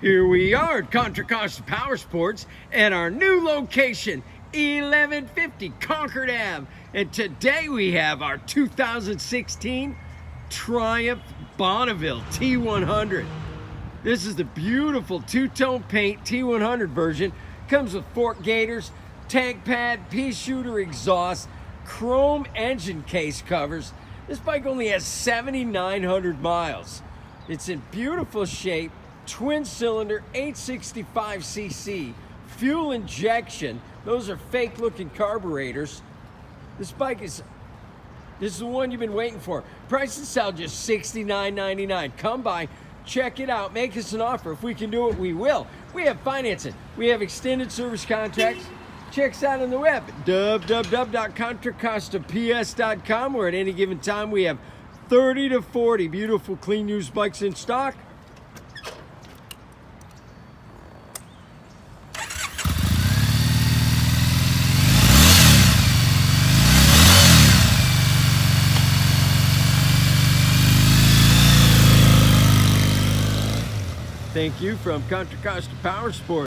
Here we are at Contra Costa Powersports at our new location, 1150 Concord Ave. And today we have our 2016 Triumph Bonneville T100. This is the beautiful two-tone paint T100 version. Comes with fork gaiters, tank pad, pea shooter exhaust, chrome engine case covers. This bike only has 7,900 miles. It's in beautiful shape, twin cylinder, 865cc, fuel injection. Those are fake looking carburetors. This is the one you've been waiting for. Price to sell just $69.99. Come by, check it out, make us an offer. If we can do it, we will. We have financing. We have extended service contracts. Check us out on the web, www.contracostaps.com, where at any given time we have 30 to 40 beautiful clean used bikes in stock. Thank you from Contra Costa Powersports.